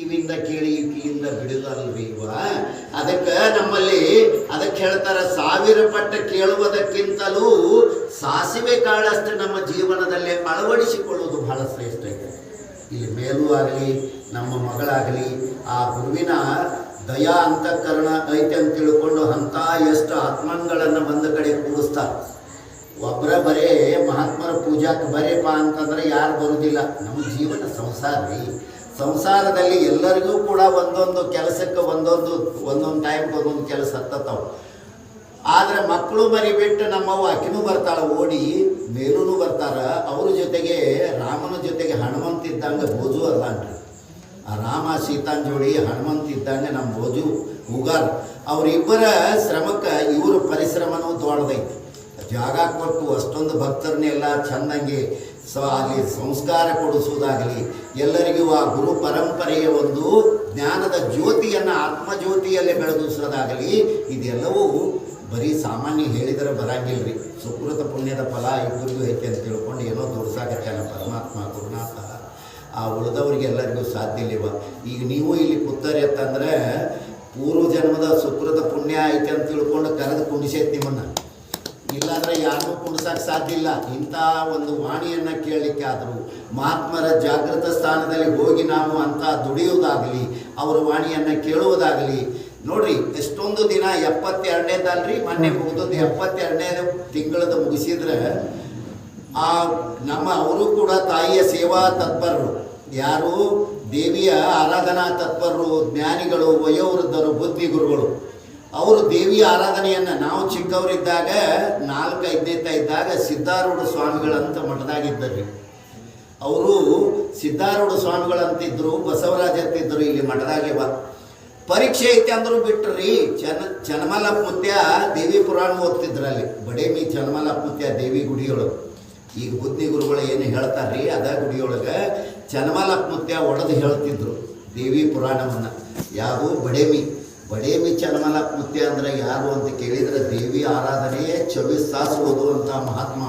ಕಿವಿಯಿಂದ ಕೇಳಿ ಈ ಕಿವಿಯಿಂದ ಬಿಡುದಲ್ರಿ ಇವ. ಅದಕ್ಕೆ ನಮ್ಮಲ್ಲಿ ಅದಕ್ಕೆ ಹೇಳ್ತಾರೆ, 1000 ಪಟ್ಟ ಕೇಳುವುದಕ್ಕಿಂತಲೂ ಸಾಸಿವೆ ಕಾಳಷ್ಟು ನಮ್ಮ ಜೀವನದಲ್ಲಿ ಅಳವಡಿಸಿಕೊಳ್ಳುವುದು ಬಹಳ ಶ್ರೇಷ್ಠ ಇದೆ. ಇಲ್ಲಿ ಮೇಲೂ ಆಗಲಿ ನಮ್ಮ ಮಗಳಾಗಲಿ ಆ ಗುರುವಿನ ದಯಾ ಅಂತಃಕರಣ ಐತೆ ಅಂತ ತಿಳ್ಕೊಂಡು ಅಂಥ ಎಷ್ಟು ಆತ್ಮಗಳನ್ನು ಒಂದು ಕಡೆ ಕೂಡಿಸ್ತಾರೆ. ಒಬ್ಬರ ಬರೇ ಮಹಾತ್ಮರ ಪೂಜಾಕ್ಕೆ ಬರೇಪ ಅಂತಂದ್ರೆ ಯಾರು ಬರುವುದಿಲ್ಲ. ನಮ್ಮ ಜೀವನ ಸಂಸಾರ ರೀ. ಸಂಸಾರದಲ್ಲಿ ಎಲ್ಲರಿಗೂ ಕೂಡ ಒಂದೊಂದು ಕೆಲಸಕ್ಕೆ ಒಂದೊಂದು ಟೈಮ್ಗೆ ಒಂದೊಂದು ಕೆಲಸ ಹತ್ತತಾವೆ. ಆದರೆ ಮಕ್ಕಳು ಮರಿ ಬಿಟ್ಟು ನಮ್ಮವ್ವ ಅಕ್ಕಿನೂ ಬರ್ತಾಳೆ, ಓಡಿ ಮೇಲೂ ಬರ್ತಾರ. ಅವ್ರ ಜೊತೆಗೆ ರಾಮನ ಜೊತೆಗೆ ಹನುಮಂತ ಇದ್ದಂಗೆ ಭೋಜು ಅಲ್ಲನ್ರಿ. ಆ ರಾಮ ಸೀತಾನ್ ಜೋಡಿ ಹನುಮಂತ ಇದ್ದಂಗೆ ನಮ್ಮ ಭೋಜು ಹೂಗಾರ. ಅವರಿಬ್ಬರ ಶ್ರಮಕ್ಕೆ ಇವರು ಪರಿಶ್ರಮನೂ ದೊಡ್ಡದೈತಿ. ಜಾಗ ಕೊಟ್ಟು ಅಷ್ಟೊಂದು ಭಕ್ತರನ್ನೆಲ್ಲ ಚೆಂದಂಗೆ ಅಲ್ಲಿ ಸಂಸ್ಕಾರ ಕೊಡಿಸುವುದಾಗಲಿ, ಎಲ್ಲರಿಗೂ ಆ ಗುರು ಪರಂಪರೆಯ ಒಂದು ಜ್ಞಾನದ ಜ್ಯೋತಿಯನ್ನು ಆತ್ಮಜ್ಯೋತಿಯಲ್ಲೇ ಬೆಳಗಿಸೋದಾಗಲಿ, ಇದೆಲ್ಲವೂ ಬರೀ ಸಾಮಾನ್ಯ ಹೇಳಿದರೆ ಬರಂಗಿಲ್ಲ ರೀ. ಸುಕೃತ ಪುಣ್ಯದ ಫಲ ಇಬ್ಬರಿಗೂ ಐತೆ ಅಂತ ತಿಳ್ಕೊಂಡು ಏನೋ ತೋರ್ಸಾಕತ್ತಾನ ಪರಮಾತ್ಮ ಗುರುನಾಥ. ಆ ಉಳಿದವ್ರಿಗೆಲ್ಲರಿಗೂ ಸಾಧ್ಯ ಇಲ್ಲಿವ. ಈಗ ನೀವು ಇಲ್ಲಿ ಕೂತಾರೆ ಅಂತಂದರೆ ಪೂರ್ವ ಜನ್ಮದ ಸುಕೃತ ಪುಣ್ಯ ಐತೆ ಅಂತ ತಿಳ್ಕೊಂಡು ಕರೆದು ಕುಣಿಸೈತೆ ನಿಮ್ಮನ್ನು. ಇಲ್ಲಾಂದರೆ ಯಾರನ್ನೂ ಕುಣಿಸೋಕೆ ಸಾಧ್ಯ ಇಲ್ಲ. ಇಂಥ ಒಂದು ವಾಣಿಯನ್ನು ಕೇಳಲಿಕ್ಕೆ ಆದರೂ ಮಹಾತ್ಮರ ಜಾಗೃತ ಸ್ಥಾನದಲ್ಲಿ ಹೋಗಿ ನಾವು ಅಂಥ ದುಡಿಯುವುದಾಗಲಿ, ಅವರ ವಾಣಿಯನ್ನು ಕೇಳುವುದಾಗಲಿ. ನೋಡ್ರಿ, ಎಷ್ಟೊಂದು ದಿನ 72ನೇದಲ್ರಿ ಮೊನ್ನೆ ಮುಗಿದದ್ದು. 72ನೇ ತಿಂಗಳದ ಮುಗಿಸಿದ್ರೆ ನಮ್ಮ ಅವರು ಕೂಡ ತಾಯಿಯ ಸೇವಾ ತತ್ಪರರು. ಯಾರು? ದೇವಿಯ ಆರಾಧನಾ ತತ್ಪರರು, ಜ್ಞಾನಿಗಳು, ವಯೋವೃದ್ಧರು, ಬುದ್ಧಿ ಗುರುಗಳು. ಅವರು ದೇವಿಯ ಆರಾಧನೆಯನ್ನು ನಾವು ಚಿಕ್ಕವರಿದ್ದಾಗ 4-5ನೇ ಇದ್ದಾಗ ಸಿದ್ಧಾರೂಢ ಸ್ವಾಮಿಗಳಂತ ಮಠದಾಗಿದ್ದರು. ಅವರು ಸಿದ್ಧಾರೂಢ ಸ್ವಾಮಿಗಳಂತಿದ್ರು, ಬಸವರಾಜ ಅಂತಿದ್ರು. ಇಲ್ಲಿ ಮಠದಾಗೆವ ಪರೀಕ್ಷೆ ಐತೆ ಅಂದರೂ ಬಿಟ್ರಿ. ಚನ್ನಮಲ್ಲಪ್ಪ ಮುತ್ಯ ದೇವಿ ಪುರಾಣ ಓದ್ತಿದ್ರಲ್ಲಿ, ಬಡೇಮಿ ಚನ್ನಮಲ್ಲಪ್ಪ ಮುತ್ಯ ದೇವಿ ಗುಡಿಯೊಳಗೆ. ಈಗ ಬುದ್ಧಿ ಗುರುಗಳು ಏನು ಹೇಳ್ತಾರ್ರಿ, ಅದ ಗುಡಿಯೊಳಗೆ ಚನ್ನಮಲ್ಲಪ್ಪ ಮುತ್ಯ ಒಡೆದು ಹೇಳ್ತಿದ್ರು ದೇವಿ ಪುರಾಣವನ್ನು. ಯಾರು? ಬಡೇಮಿ ಚನ್ನಮಲ್ಲಪ್ಪ ಮುತ್ಯ ಅಂದರೆ ಯಾರು ಅಂತ ಕೇಳಿದರೆ ದೇವಿ ಆರಾಧನೆ 24 ತಾಸು ಓದುವಂಥ ಮಹಾತ್ಮ.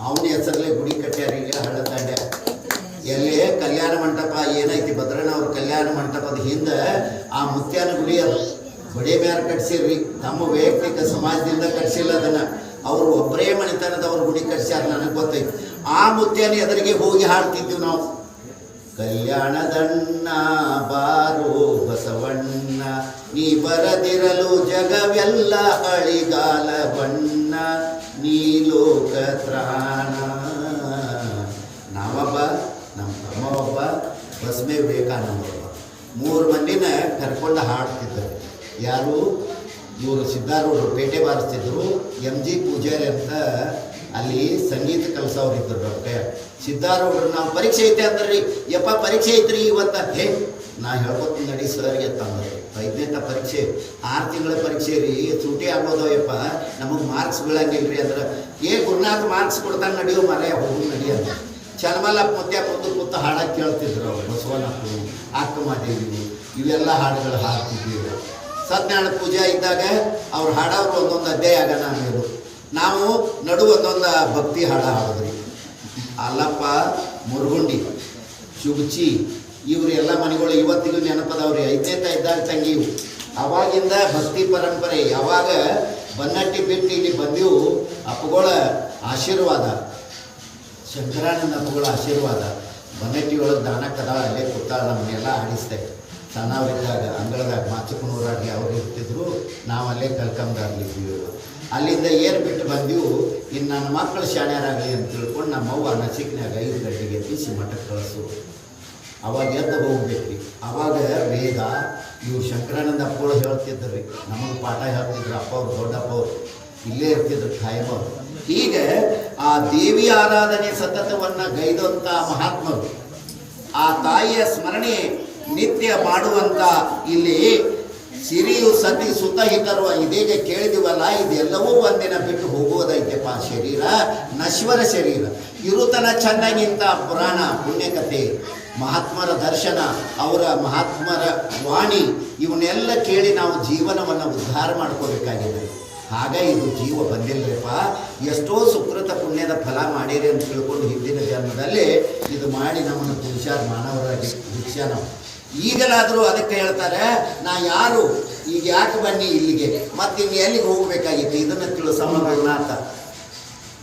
ಅವನ ಹೆಸರಲ್ಲೇ ಗುಡಿ ಕಟ್ಟ್ಯಾರ ಈಗ ಹಳ್ಳದಂಡೆ. ಎಲ್ಲೇ ಕಲ್ಯಾಣ ಮಂಟಪ ಏನೈತಿ ಭದ್ರನವ್ರ ಕಲ್ಯಾಣ ಮಂಟಪದ ಹಿಂದೆ ಆ ಮುತ್ಯಾನ ಗುಡಿ ಅದು. ಬಡೇಮ್ಯಾರು ಕಟ್ಸಿರ್ರಿ, ತಮ್ಮ ವೈಯಕ್ತಿಕ ಸಮಾಜದಿಂದ ಕಟ್ಸಿಲ್ಲ ಅದನ್ನು. ಅವರು ಒಬ್ಬರೇ ಮಣಿತನದವ್ರ ಗುಡಿ ಕಟ್ಸ್ಯಾರ, ನನಗೆ ಗೊತ್ತೈತಿ. ಆ ಮುತ್ಯಾನ ಎದುರಿಗೆ ಹೋಗಿ ಹಾಡ್ತಿದ್ವಿ ನಾವು. ಕಲ್ಯಾಣದಣ್ಣ ಬಾರೋ ಬಸವಣ್ಣ, ನೀ ಬರದಿರಲು ಜಗವೆಲ್ಲ ಅಳಿಗಾಲ ಬಣ್ಣ, ನೀ ಲೋಕ ತ್ರಾಣ. ನಾವೊಬ್ಬ, ನಮ್ಮ ತಮ್ಮ ಒಬ್ಬ, ಬಸವೇ ವಿವೇಕಾನಂದ ಒಬ್ಬ, 3 ಮಂದಿನ ಕರ್ಕೊಂಡು ಹಾಡ್ತಿದ್ದರು. ಯಾರು? ಇವರು ಸಿದ್ಧಾರೂಢರು ಪೇಟೆ ಬಾರಿಸ್ತಿದ್ರು. MG ಪೂಜಾರಿ ಅಂತ ಅಲ್ಲಿ ಸಂಗೀತ ಕಲಿಸೋರಿದ್ದರು. ಡಾಕ್ಟರ್ ಸಿದ್ಧಾರೂಢರು ನಾವು ಪರೀಕ್ಷೆ ಐತೆ ಅಂದ್ರಿ. ಯಪ್ಪ ಪರೀಕ್ಷೆ ಐತ್ರಿ ಇವತ್ತು. ನಾ ಹೇಳ್ಕೊತೀನಿ ನಡಿ ಸರ್ಗೆ ತಂದ್ರೆ. 5ನೇ ಪರೀಕ್ಷೆ, 6 ತಿಂಗಳ ಪರೀಕ್ಷೆ ರೀ, ಸೂಟಿ ಆಗೋದು ಯಪ್ಪ, ನಮಗೆ ಮಾರ್ಕ್ಸ್ ಬೀಳಂಗಿಲ್ಲ ರೀ ಅಂದ್ರೆ, ಗುರುನಾಥ ಮಾರ್ಕ್ಸ್ ಕೊಡ್ತಾನೆ, ನಡೆಯೋ ಮರ ಹೋಗಿ ನಡಿ ಅಂತ. ಚನ್ನಮಲ್ಲಪ್ಪ ಮುತ್ಯ ಕೂತು ಹಾಡಕ್ಕೆ ಕೇಳ್ತಿದ್ರು. ಅವರು ಬಸವನಪ್ಪು, ಅಕ್ಕಮಹಾದೇವಿ, ಇವೆಲ್ಲ ಹಾಡುಗಳು ಹಾಡ್ತಿದ್ವಿ. ಸತ್ಯನಾರಾಯಣ ಪೂಜಾ ಇದ್ದಾಗ ಅವ್ರು ಹಾಡೋರು ಒಂದೊಂದು ಅಧ್ಯಾಯ ಆಗೋಣ ಅನ್ನೋದು. ನಾವು ನಡು ಒಂದೊಂದು ಭಕ್ತಿ ಹಾಡ ಹಾಡಿದ್ರಿ. ಅಲ್ಲಪ್ಪ, ಮುರುಗುಂಡಿ, ಶುಭಚಿ, ಇವರು ಎಲ್ಲ ಮನೆಗಳು ಇವತ್ತಿಗೂ ನೆನಪದವ್ರಿ. 5ನೇ ಇದ್ದಾಗ ತಂಗಿ. ಅವಾಗಿಂದ ಭಕ್ತಿ ಪರಂಪರೆ. ಯಾವಾಗ ಬನ್ನಟ್ಟಿ ಬಿಟ್ಟು ಇಲ್ಲಿ ಬಂದೆವು, ಅಪ್ಪಗಳ ಆಶೀರ್ವಾದ, ಶಂಕರಾನಂದ ಅಪ್ಪಗಳ ಆಶೀರ್ವಾದ. ಬನ್ನಟ್ಟಿ ಒಳಗೆ ದಾನಕ್ಕದ ಅಲ್ಲೇ ಕೂತಾಳ, ನಮ್ಮನ್ನೆಲ್ಲ ಆಡಿಸ್ದೆ. ಸಣ್ಣವರಿದ್ದಾಗ ಅಂಗಳದಾಗ ಮಾಚಕನೂರಾಗಿ ಅವ್ರು ಇರ್ತಿದ್ರು, ನಾವು ಅಲ್ಲೇ ಕಲ್ಕಂದಾಗ್ಲಿದ್ದೀವಿ. ಅಲ್ಲಿಂದ ಏನು ಬಿಟ್ಟು ಬಂದೆವು. ಇನ್ನು ನನ್ನ ಮಕ್ಕಳು ಶಾಣ್ಯರಾಗಲಿ ಅಂತ ತಿಳ್ಕೊಂಡು ನಮ್ಮವ್ವ ನಸಿಕ್ನಾಗ 5 ಗಂಟೆಗೆ ಎಬ್ಬಿಸಿ ಮಠಕ್ಕೆ ಕಳಿಸು. ಅವಾಗ ಎದ್ದು ಹೋಗ್ಬೇಕು. ಅವಾಗ ವೇದ ಇವು ಶಂಕರಾನಂದ ಅಪ್ಪಗಳು ಹೇಳ್ತಿದ್ರು ರೀ, ನಮಗೆ ಪಾಠ ಹೇಳ್ತಿದ್ರು. ಅಪ್ಪ ಅವ್ರು, ದೊಡ್ಡಪ್ಪ ಅವರು ಇಲ್ಲೇ ಇರ್ತಿದ್ರು, ಖಾಯಂ ಅವರು. ಹೀಗೆ ಆ ದೇವಿ ಆರಾಧನೆ ಸತತವನ್ನು ಗೈದಂಥ ಮಹಾತ್ಮರು, ಆ ತಾಯಿಯ ಸ್ಮರಣೆ ನಿತ್ಯ ಮಾಡುವಂಥ ಇಲ್ಲಿ ಸಿರಿಯು ಸತಿ ಸುತಹಿತರುವ ಇದೀಗ ಕೇಳಿದಿವಲ್ಲ, ಇದೆಲ್ಲವೂ ಒಂದಿನ ಬಿಟ್ಟು ಹೋಗುವುದೈತೆಪ್ಪ. ಶರೀರ ನಶ್ವರ ಶರೀರ. ಇರುತನ ಚೆನ್ನಾಗಿಂತ ಪುರಾಣ, ಪುಣ್ಯಕಥೆ, ಮಹಾತ್ಮರ ದರ್ಶನ, ಅವರ ಮಹಾತ್ಮರ ವಾಣಿ, ಇವನ್ನೆಲ್ಲ ಕೇಳಿ ನಾವು ಜೀವನವನ್ನು ಉದ್ಧಾರ ಮಾಡ್ಕೋಬೇಕಾಗಿದೆ. ಆಗ ಇದು ಜೀವ ಬಂದಿಲ್ಲರಿಪ್ಪ. ಎಷ್ಟೋ ಸುಕೃತ ಪುಣ್ಯದ ಫಲ ಮಾಡಿರಿ ಅಂತ ತಿಳ್ಕೊಂಡು ಹಿಂದಿನ ಜನ್ಮದಲ್ಲಿ ಇದು ಮಾಡಿ ನಮ್ಮನ್ನು ಪುರುಷಾರ ಮಾನವರಾಗಿ ಭಿಕ್ಷ ನಾವು ಈಗಲಾದರೂ ಅದಕ್ಕೆ ಹೇಳ್ತಾರೆ, ನಾ ಯಾರು, ಈಗ ಯಾಕೆ ಬನ್ನಿ ಇಲ್ಲಿಗೆ, ಮತ್ತೆ ಇನ್ನು ಎಲ್ಲಿಗೆ ಹೋಗಬೇಕಾಗಿತ್ತು ಇದನ್ನು ತಿಳಿಸಮ್ಮ ಗುರುನಾಥ.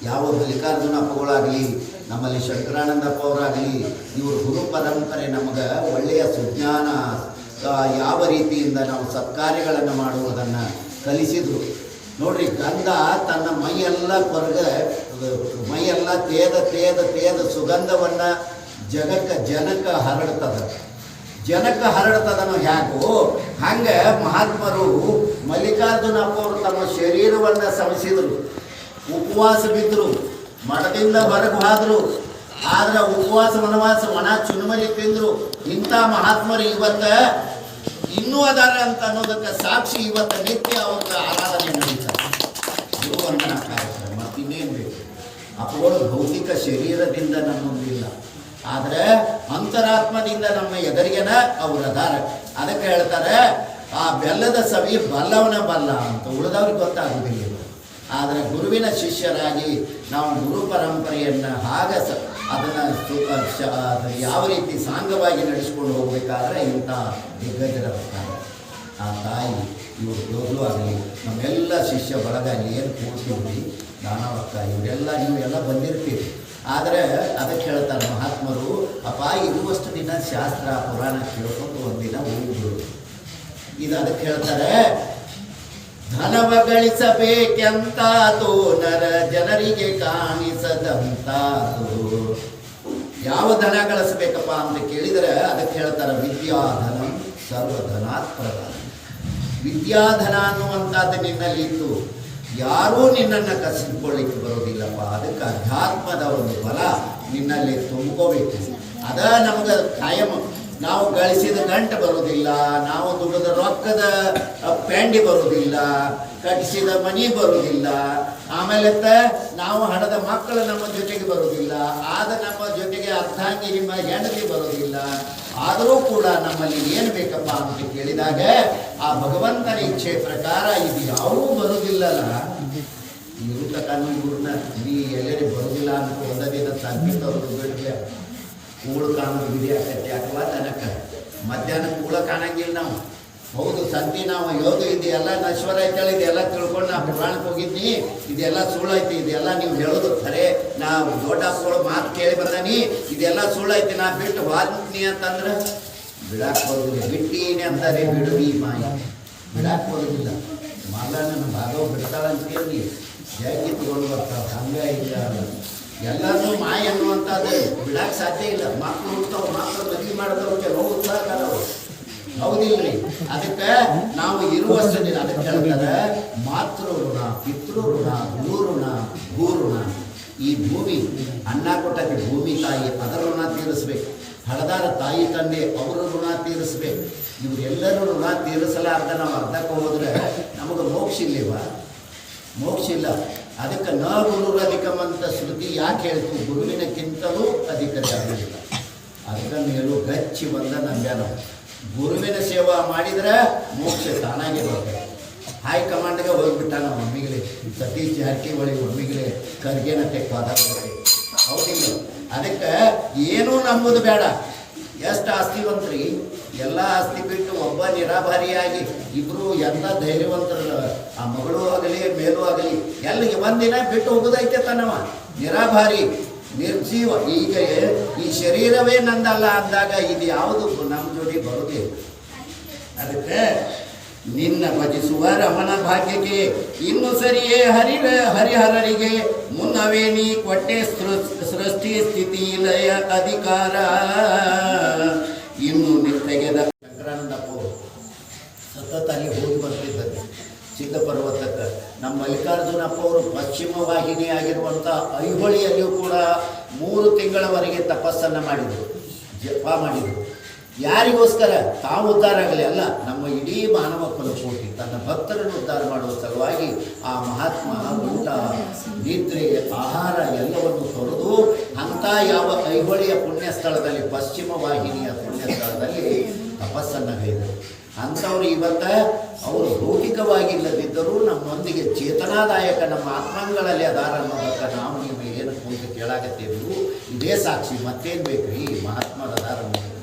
ಯಾವ ಮಲ್ಲಿಕಾರ್ಜುನಪ್ಪಗಳಾಗಲಿ, ನಮ್ಮಲ್ಲಿ ಶಂಕರಾನಂದಪ್ಪ ಅವರಾಗಲಿ, ಇವರು ಗುರು ಪರಂಪರೆ ನಮಗೆ ಒಳ್ಳೆಯ ಸುಜ್ಞಾನ, ಯಾವ ರೀತಿಯಿಂದ ನಾವು ಸತ್ಕಾರ್ಯಗಳನ್ನು ಮಾಡುವುದನ್ನು ಕಲಿಸಿದರು. ನೋಡ್ರಿ, ಗಂಧ ತನ್ನ ಮೈಯೆಲ್ಲ ಮೈಯೆಲ್ಲ ತೇದ ಸುಗಂಧವನ್ನು ಜನಕ್ಕೆ ಹರಡ್ತದನೋ ಹ್ಯಾಗೋ ಹಂಗೆ ಮಹಾತ್ಮರು ಮಲ್ಲಿಕಾರ್ಜುನಪ್ಪ ಅವರು ತಮ್ಮ ಶರೀರವನ್ನು ಶ್ರಮಿಸಿದರು, ಉಪವಾಸ ಬಿದ್ದರು, ಮಠದಿಂದ ಹೊರಗೆ ಹೋದರು. ಆದ್ರೆ ಉಪವಾಸ ವನವಾಸ ಒಣ ಚುನುಮರಿ ತಿಂದರು. ಇಂಥ ಮಹಾತ್ಮರು ಇವತ್ತು ಇನ್ನೂ ಅದಾರ ಅಂತ ಅನ್ನೋದಕ್ಕೆ ಸಾಕ್ಷಿ ಇವತ್ತು ನಿತ್ಯ ಅವ್ರ ಆರಾಧನೆ ನಡೀತಾರೆ. ಗುರುವಂದನಾ ಕಾರ್ಯಕ್ರಮ ಮತ್ತಿನ್ನೇನು ಬೇಕು. ಅಪ್ಪಗಳು ಭೌತಿಕ ಶರೀರದಿಂದ ನಮ್ಮೊಂದಿಲ್ಲ, ಆದರೆ ಅಂತರಾತ್ಮದಿಂದ ನಮ್ಮ ಎದುರಿಗೆನ ಅವ್ರ ಅದಾರ. ಅದಕ್ಕೆ ಹೇಳ್ತಾರೆ, ಆ ಬೆಲ್ಲದ ಸವಿ ಬಲ್ಲವನ ಬಲ್ಲ ಅಂತ, ಉಳಿದವ್ರಿಗೆ ಗೊತ್ತಾಗುವುದಿಲ್ಲ. ಆದರೆ ಗುರುವಿನ ಶಿಷ್ಯರಾಗಿ ನಾವು ಗುರು ಪರಂಪರೆಯನ್ನು ಅದನ್ನು ಯಾವ ರೀತಿ ಸಾಂಗವಾಗಿ ನಡೆಸ್ಕೊಂಡು ಹೋಗಬೇಕಾದ್ರೆ ಇಂಥ ದಿಗ್ಗಜರಿರ್ತಾರೆ. ಆ ತಾಯಿ, ಇವರು ದೊಡ್ಡ ಆಗಲಿ, ನಮ್ಮೆಲ್ಲ ಶಿಷ್ಯ ಬಳಗ ಏನು ಕೂಡ್ತೀವಿ, ದಾನವಕ್ಕ, ಇವರೆಲ್ಲ ನೀವೆಲ್ಲ ಬಂದಿರ್ತೀವಿ. ಆದರೆ ಅದಕ್ಕೆ ಹೇಳ್ತಾರೆ ಮಹಾತ್ಮರು, ಅಪ್ಪ ಇರುವಷ್ಟು ದಿನ ಶಾಸ್ತ್ರ ಪುರಾಣ ಕೇಳ್ಕೊಂಡು ಒಂದಿನ ಹೋಗ್ಬಿಡು. ಇದು ಅದಕ್ಕೆ ಹೇಳ್ತಾರೆ, ಧನವ ಗಳಿಸಬೇಕೆಂತಾತು ನರ ಜನರಿಗೆ ಕಾಣಿಸದಂತಾತು. ಯಾವ ಧನ ಗಳಿಸಬೇಕಪ್ಪ ಅಂತ ಕೇಳಿದರೆ ಅದಕ್ಕೆ ಹೇಳ್ತಾರೆ, ವಿದ್ಯಾಧನಂ ಸರ್ವಧನಾತ್ ಪ್ರಧಾನ. ವಿದ್ಯಾಧನ ಅನ್ನುವಂಥದ್ದು ನಿನ್ನಲ್ಲಿ ಇತ್ತು, ಯಾರೂ ನಿನ್ನನ್ನು ಕಸಿದುಕೊಳ್ಳಿಕ್ಕೆ ಬರೋದಿಲ್ಲಪ್ಪ. ಅದಕ್ಕೆ ಅಧ್ಯಾತ್ಮದ ಒಂದು ಬಲ ನಿನ್ನಲ್ಲಿ ತುಂಬ್ಕೋಬೇಕು. ಅದ ನಮ್ಗೆ ಕಾಯಂ. ನಾವು ಗಳಿಸಿದ ಗಂಟು ಬರೋದಿಲ್ಲ, ನಾವು ದುಡಿದ ರೊಕ್ಕದ ಪೆಂಡಿ ಬರೋದಿಲ್ಲ, ಕಟ್ಟಿಸಿದ ಮನಿ ಬರೋದಿಲ್ಲ, ಆಮೇಲೆ ನಾವು ಹಣದ ಮಕ್ಕಳು ನಮ್ಮ ಜೊತೆಗೆ ಬರೋದಿಲ್ಲ, ಆದ ನಮ್ಮ ಜೊತೆಗೆ ಅರ್ಥಾಂಗಿ ನಿಮ್ಮ ಹೆಂಡತಿ ಬರೋದಿಲ್ಲ. ಆದರೂ ಕೂಡ ನಮ್ಮಲ್ಲಿ ಏನು ಬೇಕಪ್ಪ ಅಂತ ಕೇಳಿದಾಗ ಆ ಭಗವಂತನ ಇಚ್ಛೆ ಪ್ರಕಾರ ಇದು ಯಾವೂ ಬರೋದಿಲ್ಲಲ್ಲ. ಇರು ತಕ್ಕನು ಇವ್ರನ್ನ ನೀ ಎಲ್ಲರೂ ಬರೋದಿಲ್ಲ ಅಂತ ಒಂದ ದಿನ ಸಂಗೀತವ್ರು ಬಿಡ್ಲೆ ಕೂಳು ಕಾಣೋದು ಬಿಡಿ ಆಕತಿ ಅಥವಾ ತನಕ ಮಧ್ಯಾಹ್ನ ಕೂಳ ಕಾಣಂಗಿಲ್ಲ ನಾವು. ಹೌದು, ಸಂತಿ ನಾವು ಯೋಗ ಇದೆಲ್ಲ ನಶ್ವರ ಐತೇಳಿ ಇದೆಲ್ಲ ತಿಳ್ಕೊಂಡು ನಾ ಪುರಾಣಕ್ಕೆ ಹೋಗಿದ್ನಿ, ಇದೆಲ್ಲ ಸುಳ್ಳೈತಿ, ಇದೆಲ್ಲ ನೀವು ಹೇಳೋದು ಖರೆ, ನಾವು ದೊಡ್ಡಪ್ಪಗಳು ಮಾತು ಕೇಳಿ ಬಂದಾನಿ, ಇದೆಲ್ಲ ಸುಳ್ಳೈತಿ, ನಾ ಬಿಟ್ಟು ವಾದ್ನಿ ಅಂತಂದ್ರೆ ಬಿಡಾಕ್ ಬರೋದಿಲ್ಲ. ಬಿಟ್ಟೀನಿ ಅಂತಾರೆ, ಬಿಡುವಿ ಮಾಯ, ಬಿಡಾಕ್ ಬರೋದಿಲ್ಲ. ಮಾಲ ನನ್ನ ಭಾಗವ ಬಿಡ್ತಾಳಂತೇಳಿ ಜಾಗಿ ತಗೊಂಡು ಬರ್ತಾವೆ. ಹಂಗೆ ಇಲ್ಲ, ಎಲ್ಲರೂ ಮಾಯ ಅನ್ನುವಂಥದ್ದು ಬಿಡಾಕ್ ಸಾಧ್ಯ ಇಲ್ಲ. ಮಕ್ಕಳು ಹುಡ್ತಾವೆ, ಮಕ್ಕಳು ಮದುವೆ ಮಾಡಿದವ್ರು ಕೆಲವು ಉತ್ಸಾಹಕಾರವು, ಹೌದಿಲ್ರಿ? ಅದಕ್ಕೆ ನಾವು ಇರುವಷ್ಟು ದಿನ ಅದಕ್ಕೆ ಹೇಳ್ತಾರೆ, ಮಾತೃ ಋಣ, ಪಿತೃ ಋಣ, ಗುರು ಋಣ, ಭೂ ಋಣ. ಈ ಭೂಮಿ ಅನ್ನ ಕೊಟ್ಟಕ್ಕೆ ಭೂಮಿ ತಾಯಿ, ಅದರ ಋಣ ತೀರಿಸ್ಬೇಕು. ಹಳದಾರ ತಾಯಿ ತಂದೆ ಅವರ ಋಣ ತೀರಿಸ್ಬೇಕು. ಇವರೆಲ್ಲರೂ ಋಣ ತೀರಿಸಲಾರ್ದ ನಾವು ಅರ್ಧಕ್ಕೆ ಹೋದ್ರೆ ನಮಗೆ ಮೋಕ್ಷ ಇಲ್ಲಿವ? ಮೋಕ್ಷ ಇಲ್ಲ. ಅದಕ್ಕೆ ನ ಗುರುರಧಿಕಂ ಅಂತ ಶ್ರುತಿ ಯಾಕೆ ಹೇಳ್ತು? ಗುರುವಿನಕ್ಕಿಂತಲೂ ಅಧಿಕ ಜಾಗವಿಲ್ಲ. ಅದಕ್ಕೆ ಮೇಲೂ ಗಚ್ಚಿ ಬಂದ ನಂಬ್ಯಾನ. ಗುರುವಿನ ಸೇವಾ ಮಾಡಿದ್ರೆ ಮೋಕ್ಷ ತಾನಾಗೆ ಬರ್ತದೆ. ಹೈಕಮಾಂಡ್ಗೆ ಹೋಗ್ಬಿಟ್ಟ ನಾವು ಒಮ್ಮಿಗಲೇ ಸತೀಶ್ ಜಾರಕಿಹೊಳಿ ಒಮ್ಮಿಗಲೇ ಖರ್ಗೆನ ತೆಕ್ಕಾದ ಹೌದಿಲ್ಲ. ಅದಕ್ಕೆ ಏನೂ ನಂಬುದು ಬೇಡ. ಎಷ್ಟು ಆಸ್ತಿವಂತರಿ, ಎಲ್ಲ ಆಸ್ತಿ ಬಿಟ್ಟು ಒಬ್ಬ ನಿರಾಭಾರಿಯಾಗಿ ಇಬ್ಬರು ಎಲ್ಲ ಧೈರ್ಯವಂತರು, ಆ ಮಗಳು ಆಗಲಿ ಮೇಲೂ ಆಗಲಿ ಎಲ್ಲಿಗೆ ಒಂದಿನ ಬಿಟ್ಟು ಹೋಗೋದೈತೆ ತನ್ನವ ನಿರಾಭಾರಿ ನಿರ್ಜೀವ. ಈಗ ಈ ಶರೀರವೇ ನಂದಲ್ಲ ಅಂದಾಗ ಇದು ಯಾವುದು ನಮ್ಮ ಜೋಡಿ ಬರುವುದಿಲ್ಲ. ಅದಕ್ಕೆ ನಿನ್ನ ಭಜಿಸುವ ರಮಣ ಭಾಗ್ಯಕ್ಕೆ ಇನ್ನು ಸರಿಯೇ ಹರಿಹರರಿಗೆ ಮುನ್ನವೇ ನೀ ಕೊಟ್ಟೆ ಸೃಷ್ಟಿ ಸ್ಥಿತಿ ಲಯ ಅಧಿಕಾರ. ಇನ್ನು ನಿತ್ತೆಗೆದ ಶಂಕರಾನಂದಪ್ಪ ಸತತ ಅಲ್ಲಿ ಹೋಗಿ ಬರ್ತಿದ್ದಾರೆ ಚಿಕ್ಕಪರ್ವತಕ್ಕೆ. ನಮ್ಮ ಮಲ್ಲಿಕಾರ್ಜುನಪ್ಪ ಅವರು ಪಶ್ಚಿಮ ವಾಹಿನಿ ಆಗಿರುವಂಥ ಐಹೊಳಿಯಲ್ಲಿಯೂ ಕೂಡ 3 ತಿಂಗಳವರೆಗೆ ತಪಸ್ಸನ್ನು ಮಾಡಿದರು, ಜಪ ಮಾಡಿದರು. ಯಾರಿಗೋಸ್ಕರ? ತಾವು ಉದ್ಧಾರ ಆಗಲಿ ಅಲ್ಲ, ನಮ್ಮ ಇಡೀ ಮಾನವ ಕುಲಕೋಟಿ ತನ್ನ ಭಕ್ತರನ್ನು ಉದ್ಧಾರ ಮಾಡುವ ಸಲುವಾಗಿ ಆ ಮಹಾತ್ಮ ಊಟ, ನಿದ್ರೆ, ಆಹಾರ ಎಲ್ಲವನ್ನು ತೊರೆದು ಅಂಥ ಯಾವ ಐಹೊಳಿಯ ಪುಣ್ಯ ಸ್ಥಳದಲ್ಲಿ, ಪಶ್ಚಿಮ ವಾಹಿನಿಯ ಪುಣ್ಯ ಸ್ಥಳದಲ್ಲಿ ತಪಸ್ಸನ್ನು ಗೈದರು. ಅಂಥವ್ರು ಇವತ್ತು ಅವರು ಭೌತಿಕವಾಗಿಲ್ಲದಿದ್ದರೂ ನಮ್ಮೊಂದಿಗೆ ಚೇತನಾದಾಯಕ ನಮ್ಮ ಆತ್ಮಗಳಲ್ಲಿ ಅದಾರ ಅನ್ನೋದಕ್ಕೆ ನಾವು ನೀವು ಏನು ಕುರಿತು ಕೇಳಾಕತ್ತೇವು. ಇದೇ ಸಾಕ್ಷಿ, ಮತ್ತೇನು ಬೇಕ್ರಿ? ಮಹಾತ್ಮರ ಅದಾರ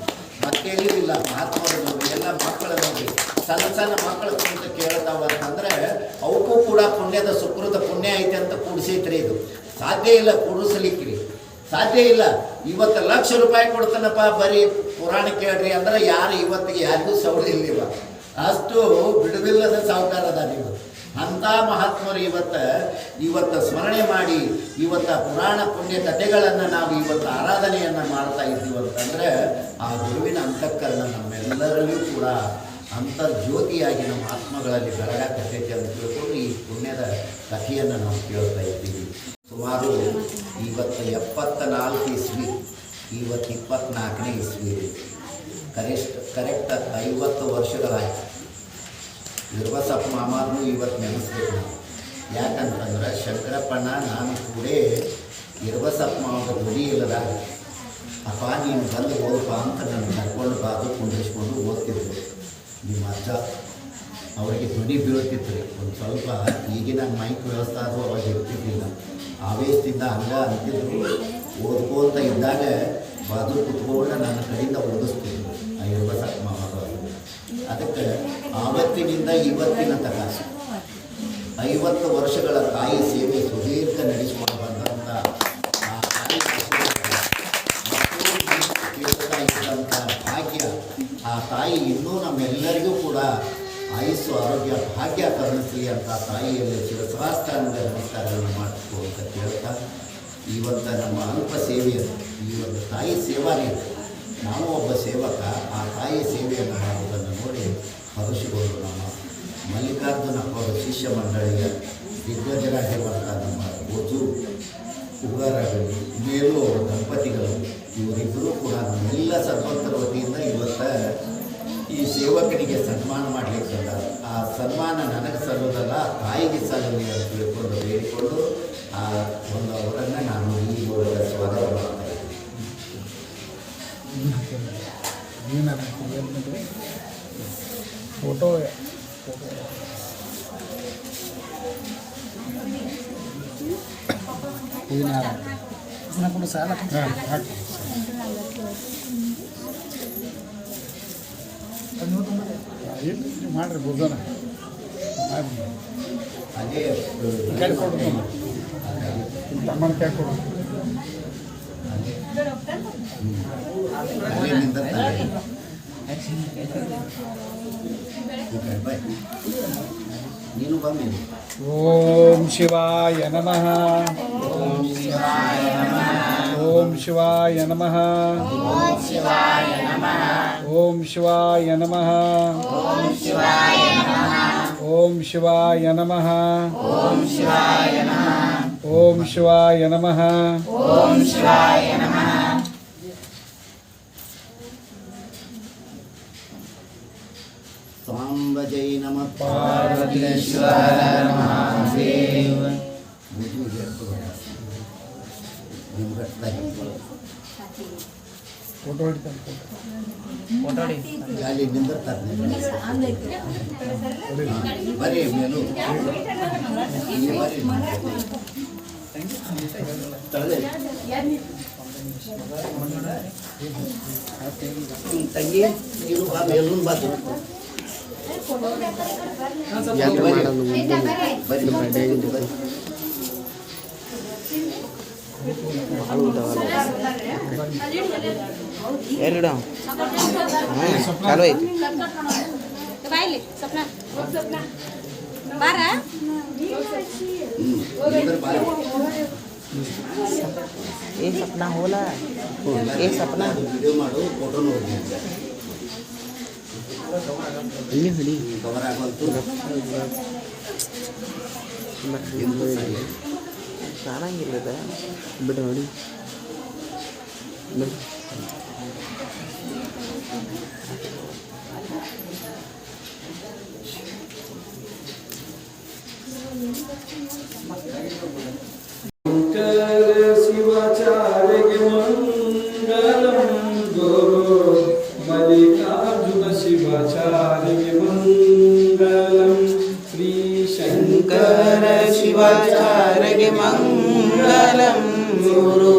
ಮತ್ತೆ ಕೇಳಿದಿಲ್ಲ ಮಹಾತ್ಮರು ನೋಡಿ, ಎಲ್ಲ ಮಕ್ಕಳ ನೋಡಿ, ಸಣ್ಣ ಸಣ್ಣ ಮಕ್ಕಳು ಕುರಿತು ಕೇಳ್ತಾವ ಅಂತಂದ್ರೆ ಅವಕ್ಕೂ ಕೂಡ ಪುಣ್ಯದ ಸುಕೃತ ಪುಣ್ಯ ಐತೆ ಅಂತ ಕೂಡಿಸೈತ್ರಿ. ಇದು ಸಾಧ್ಯ ಇಲ್ಲ, ಕೂಡಿಸ್ಲಿಕ್ರಿ ಸಾಧ್ಯ ಇಲ್ಲ. ಇವತ್ತು ಲಕ್ಷ ರೂಪಾಯಿ ಕೊಡ್ತಾನಪ್ಪ ಬರೀ ಪುರಾಣ ಕೇಳ್ರಿ ಅಂದ್ರೆ ಯಾರು ಇವತ್ತಿಗೆ ಯಾರಿಗೂ ಸೌಳಿಲ್ಲ. ಅಷ್ಟು ಬಿಡುವಿಲ್ಲದ ಸಾಹುಕಾರದ ನೀವು ಅಂಥ ಮಹಾತ್ಮರು ಇವತ್ತು ಸ್ಮರಣೆ ಮಾಡಿ ಪುರಾಣ ಪುಣ್ಯ ಕಥೆಗಳನ್ನು ನಾವು ಇವತ್ತು ಆರಾಧನೆಯನ್ನು ಮಾಡ್ತಾ ಇದ್ದೀವಿ ಅಂತಂದರೆ ಆ ಗುರುವಿನ ಅಂತಃಕರಣ ನಮ್ಮೆಲ್ಲರಲ್ಲೂ ಕೂಡ ಅಂತರ್ಜ್ಯೋತಿಯಾಗಿ ನಮ್ಮ ಆತ್ಮಗಳಲ್ಲಿ ಬೆಳಗಾಕತೈತಿ ಅಂತ ತಿಳ್ಕೊಂಡು ಈ ಪುಣ್ಯದ ಕಥೆಯನ್ನು ನಾವು ಕೇಳ್ತಾ ಇದ್ದೀವಿ. ಸುಮಾರು ಇವತ್ತು 74 ಇಸ್ವಿ, ಇವತ್ತು 24ನೇ ಇಸ್ವಿ, ಕರೆಕ್ಟ್ 50 ವರ್ಷಗಳಾಯ್ತು. ಇರ್ಬಸಪ್ಪ ಮಾಮಾರನು ಇವತ್ತು ನೆನೆಸ್ಬೇಕು ನಾವು. ಯಾಕಂತಂದ್ರೆ ಶಂಕರಪ್ಪಣ್ಣ ನಾನು ಕೂಡ ಇರ್ಬಸಪ್ಪ ಮಾವ ಧ್ವನಿ ಇಲ್ಲದಾಗ ಅಪ್ಪ ನೀನು ಬಂದು ಹೋಗಪ್ಪ ಅಂತ ನಾನು ಕರ್ಕೊಂಡು ಬಾದು ಕುಂಡಿಸ್ಕೊಂಡು ಓದ್ತಿದ್ರು. ನಿಮ್ಮ ಅಜ್ಜ ಅವರಿಗೆ ಧ್ವನಿ ಬೀಳ್ತಿತ್ತು ರೀ ಒಂದು ಸ್ವಲ್ಪ. ಈಗಿನ ಮೈಕ್ ವ್ಯವಸ್ಥೆ ಅದು ಅವಾಗ ಇರ್ತಿರ್ಲಿಲ್ಲ. ಆವೇಶದಿಂದ ಅಂತಿದ್ರು. ಓದ್ಕೋತ ಇದ್ದಾಗ ಬಾದು ಕುತ್ಕೊಂಡು ನನ್ನ ಕಡೆಯಿಂದ ಓದಿಸ್ತಿದ್ರು ಆ ಇರ್ಬಸಪ್ಪ ಮಾಮಾರು. ಅದಕ್ಕೆ ಆವತ್ತಿನಿಂದ ಇವತ್ತಿನ ತನಕ 50 ವರ್ಷಗಳ ತಾಯಿ ಸೇವೆ ಸುದೀರ್ಘ ನಡೆಸಿಕೊಂಡು ಬಂದಂಥ ಆ ತಾಯಿ ಕೇಳ್ತಾ ಇದ್ದಂಥ ಭಾಗ್ಯ, ಆ ತಾಯಿ ಇನ್ನೂ ನಮ್ಮೆಲ್ಲರಿಗೂ ಕೂಡ ಆಯುಸ್ಸು ಆರೋಗ್ಯ ಭಾಗ್ಯ ಕರುಣಿಸಲಿ ಅಂತ ತಾಯಿಯಲ್ಲಿ ಶಿರಸಾಷ್ಟಾಂಗ ನಮಸ್ಕಾರಗಳನ್ನು ಮಾಡಿಸ್ಕೋ ಅಂತ ಕೇಳ್ತಾ ಇವತ್ತು ನಮ್ಮ ಅಲ್ಪ ಸೇವೆಯನ್ನು ಈ ಒಂದು ತಾಯಿ ಸೇವಾನೇ. ನಾವು ಒಬ್ಬ ಸೇವಕ ಆ ತಾಯಿ ಸೇವೆಯನ್ನು ಮಾಡುವುದನ್ನು ನೋಡಿ ಹರುಷಿಕೊಂಡು ನಮ್ಮ ಮಲ್ಲಿಕಾರ್ಜುನಪ್ಪ ಅವರ ಶಿಷ್ಯ ಮಂಡಳಿಯ ದಿಗ್ಗಜರಾಗಿರುವಂಥ ನಮ್ಮ ಓಜು ಉಗಾರಗಳು ಮೇಲೂ ಅವರ ದಂಪತಿಗಳು ಇವರಿಬ್ಬರೂ ಕೂಡ ನಮ್ಮೆಲ್ಲ ಸದ್ವಂತರ ವತಿಯಿಂದ ಇವತ್ತು ಈ ಸೇವಕನಿಗೆ ಸನ್ಮಾನ ಮಾಡಲಿಕ್ಕೆ ಬಂದ. ಆ ಸನ್ಮಾನ ನನಗೆ ಸಲ್ಲೋದಲ್ಲ, ತಾಯಿಗೆ ಸಲ್ಲಲಿ ಅಂತ ತಿಳ್ಕೊಂಡು ಬೇಡಿಕೊಂಡು ಆ ಒಂದು ಅವರನ್ನು ನಾನು ಈ ಮೂಲಕ ಸ್ವಾಗತ ಮಾಡ್ತಾ ಇದ್ದೀನಿ. ಫೋಟೋ ಸಾಲ ಮಾಡ್ರಿ ಬೋಧನ ಅದೇ ಕ್ಯಾಡ್ ಕೊಡು, ತಮ್ಮನ ಕ್ಯಾಡ್ ಕೊಡು. ನೀನು ಬನ್ನಿ. ಓಂ ಶಿವಾಯ ನಮಃ. ಓಂ ಶಿವಾಯ ನಮಃ. ಓಂ ಶಿವಾಯ ನಮಃ. ಓಂ ಶಿವಾಯ ನಮಃ. ಓಂ ಶಿವಾಯ ನಮಃ. ಓಂ ಶಿವಾಯ ನಮಃ. ಓಂ ಶಿವಾಯ ನಮಃ. ಓಂ ಶಿವಾಯ ನಮಃ. ಓಂ ಶಿವಾಯ ನಮಃ. ಸಾಂಬ ಜೈ ನಮಃ. ಪಾರ್ವತೀಶ್ವರ ಮಹಾದೇವ. ಫೋಟೋ ಹಿಡ್ತಾನೆ. ಗಾಳಿ ನಿಂದಿರ್ತಾರೆ ಬರೀ ಮೇಲೂ ತಂಗಿ ನೀನು ಬಾ, ಮೇಲೂ ಬಾದು ಎರಡು ಚಾಲು ಐತಿ. ಏ ಸಪ್ನಾ ಹೋಲ ಏ ಸಪ್ನಾ ವಿಡಿಯೋ ಮಾಡು, ಫೋಟೋ ನೋಡಿ ಇಲ್ಲಿ ಹೊಡಿ ಕವರ್ ಆಗೋಲ್ತು. ಕಾಣಂಗಿಲ್ಲದ ಬಿಡು ಹೊಡಿ ಬಿಡು. ಶಿವಾಚಾರ್ಯ ಮಂಗಲಂ ಗುರು ಮಲ್ಲಿಕಾರ್ಜುನ ಶಿವಾಚಾರ್ಯ ಮಂಗಲಂ ಶ್ರೀ ಶಂಕರ ಶಿವಾಚಾರ್ಯ ಮಂಗಲಂ ಗುರು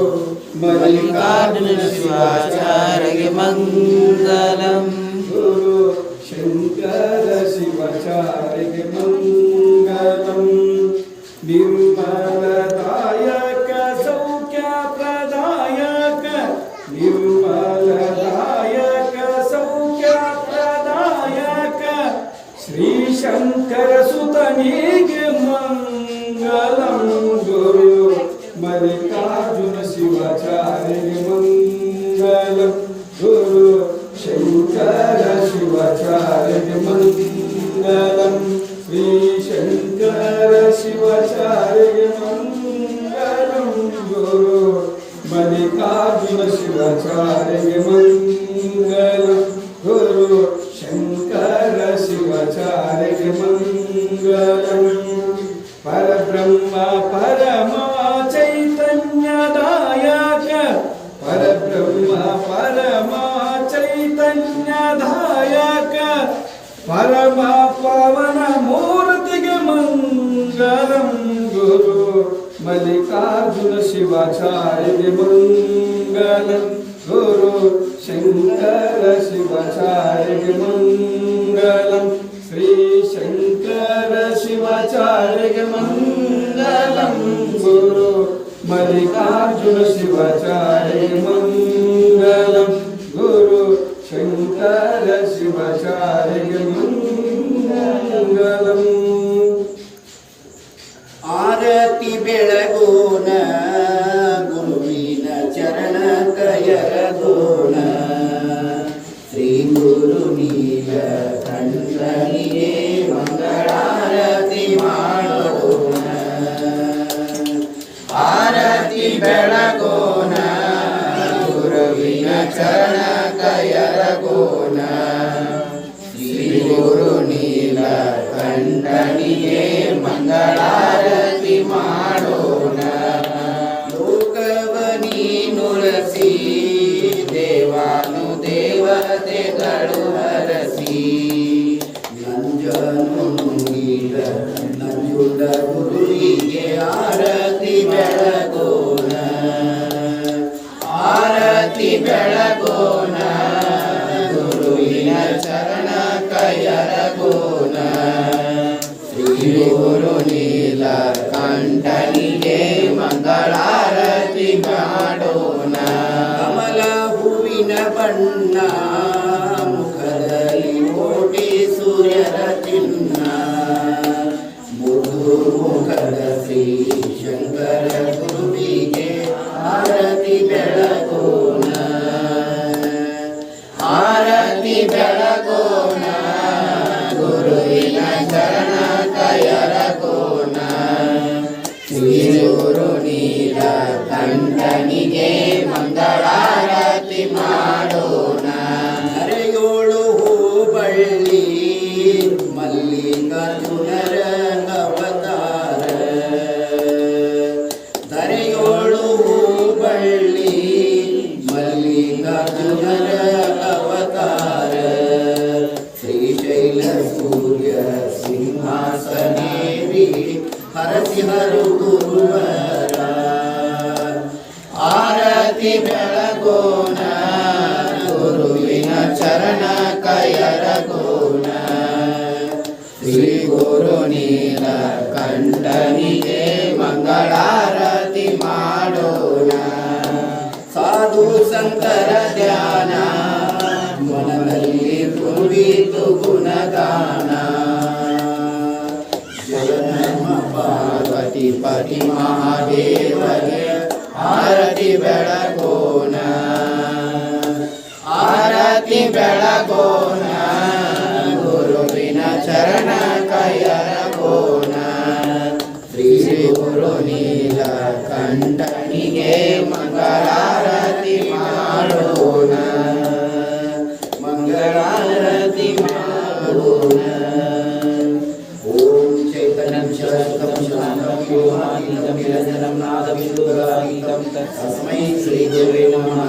मल्लिकार्जुन शिवाचार्य मंगलम गुरु शंकर शिवाचार्य मंगलम निर्मलदायक सौख्य प्रदायक निर्मलदायक सौख्य प्रदायक श्री शंकर सुतनिगे मंगलम गुरु मल्लिकार्जुन शिवाचार्य मंगलम गुरु शंकर शिवाचार्य मंगलम श्री शंकर शिवाचार्य मंगलम गुरु मल्लिकार्जुन शिवाचार्य मंगलम गुरु शंकर शिवाचार्य मंगलम परब्रह्म परमा चैतन्यदायक परब्रह्म परमा चैतन्यदायक परम पावन मूर्तिगे मंगलम गुरु मल्लिकार्जुन शिवाचार्य मंगलम गुरु शंकर शिवाचार्य मंगलम श्री शंकर शिवाचार्य मंगलम गुरु मल्लिकार्जुन शिवाचार्य मंगलम गुरु शंकर शिवाचार्य मंगलम आरती बेळगोन गुरुविನ ಚರಣ ಕಯರಗೋನ ಶ್ರೀ ಗುರು ನೀಲ ಕಂಠನಿಗೆ ಮಂಗಳಾರತಿ ಮಾಡೋಣ ಆರತಿ ಬೆಳಗೋನ ಗುರುವಿನ ಚರಣ ಕಯರಗೋನ ಶ್ರೀ ಗುರು ನೀಲ ಕಂಠನಿಗೆ ಮಂಗಳಾರತಿ ಮಾಡೋಣ ಲೋಕವನಿ ನುಳಸಿ ದೇವಾನು ದೇವತೆಗಳು ಹರಸಿ ನಂಜನು ನೀಡ ನಂಜುಂಡ ಗುರುವಿಗೆ ಆರತಿ ಬೆಳಗೋಣ ಆರತಿ ಬೆಳಗೋಣ ಗುರುವಿನ ಚರಣ ಕೈಯರಗೋಣ ಶ್ರೀ ಗುರು ನೀಲ ಕಂಠನಿಗೆ ಮಂಗಳಾರತಿ ಮಾಡೋಣ ಕಮಲ ಹೂವಿನ ಬಣ್ಣ ಮುಖದಲ್ಲಿ ಕೋಟಿ ಸೂರ್ಯರ ಚಿನ್ನ ಮುದು ಮುಖದ ಶ್ರೀ ಶಂಕರ ಗುರುವಿಗೆ ಆರತಿ ಬೆಳಗೋಣ ಆರತಿ ಬೆಳಗೋಣ ಗುರುವಿನ ಚರಣ ಕೈಯರಗೋಣ ಶ್ರೀ ಗುರು ನೀಲ ಕಂಠನಿಗೆ ಮಂಗಳಾರತಿ ಮಾಡೋಣ ಹರೆಯೋಳು ಹೂಬಳ್ಳಿ ಮಲ್ಲಿಕಾರ್ಜುನರ ಅವತಾರ ಧರೆಯೋಳು ಹೂಬಳ್ಳಿ ಮಲ್ಲಿಕಾರ್ಜುನರ ಅವತಾರ ಶ್ರೀಶೈಲ ಸೂರ್ಯ ಸಿಂಹಾಸನೇರಿ ಹರಸಿಹರು ಗುರುವರ ಆರತಿ ಬೆಳಗೋಣ ಗುರುವಿನ ಚರಣ ಕೈಯರಗೋಣ ಶ್ರೀ ಗುರು ನೀಲ ಕಂಠನಿಗೆ ಮಂಗಳಾರತಿ ಮಾಡೋಣ ಸಾಧು ಸಂತರ ಧ್ಯಾನ ಮನದಲ್ಲಿ ತುಂಬಿತು ಗುಣಗಾನ ಜಗನ್ಮ ಪಾರ್ವತಿ ಪತಿ ಮಹಾದೇವಗೆ ಆರತಿ ಬೆಳಗೋಣ ಆರತಿ ಬೆಳಗೋಣ ಗುರುವಿನ ಚರಣ ಕೈಯರಗೋಣ ಶ್ರೀ ಗುರು ನೀಲ ಕಂಠನಿಗೆ ಮಂಗಳಾರತಿ ಮಾಡೋಣ ಮಂಗಳಾರತಿ ಮಾಡೋಣ ಓಂ ಚೈತನ್ಯಂ ಶಾಂತಂ ಶಾಂತಂ ಯೋಹಾನಂದಂ ನಿರಂಜನಂ ನಾದವಿಂದುರಾಗೀತಂ ತಸ್ಮೈ ಶ್ರೀ ಗುರುವೇ ನಮಃ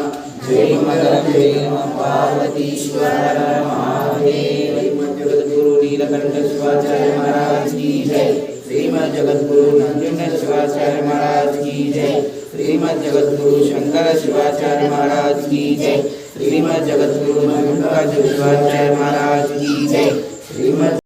ಜೈ ಮಂಗಲಂ ಜೈ ನಮಃ ಪಾರ್ವತೀಶ್ವರ ಮಹಾದೇವ ಜಗದ್ಗುರು ನೀಲಕಂಠ ಶಿವಾಚಾರ್ಯ महाराज की जय श्रीमद् जगद्गुरु नंजुंड शिवाचार्य महाराज की जय श्रीमद् जगद्गुरु शंकर शिवाचार्य महाराज की जय। श्रीमद् जगद्गुरु मल्लिकार्जुन शिवाचार्य महाराज की जय। श्रीमद्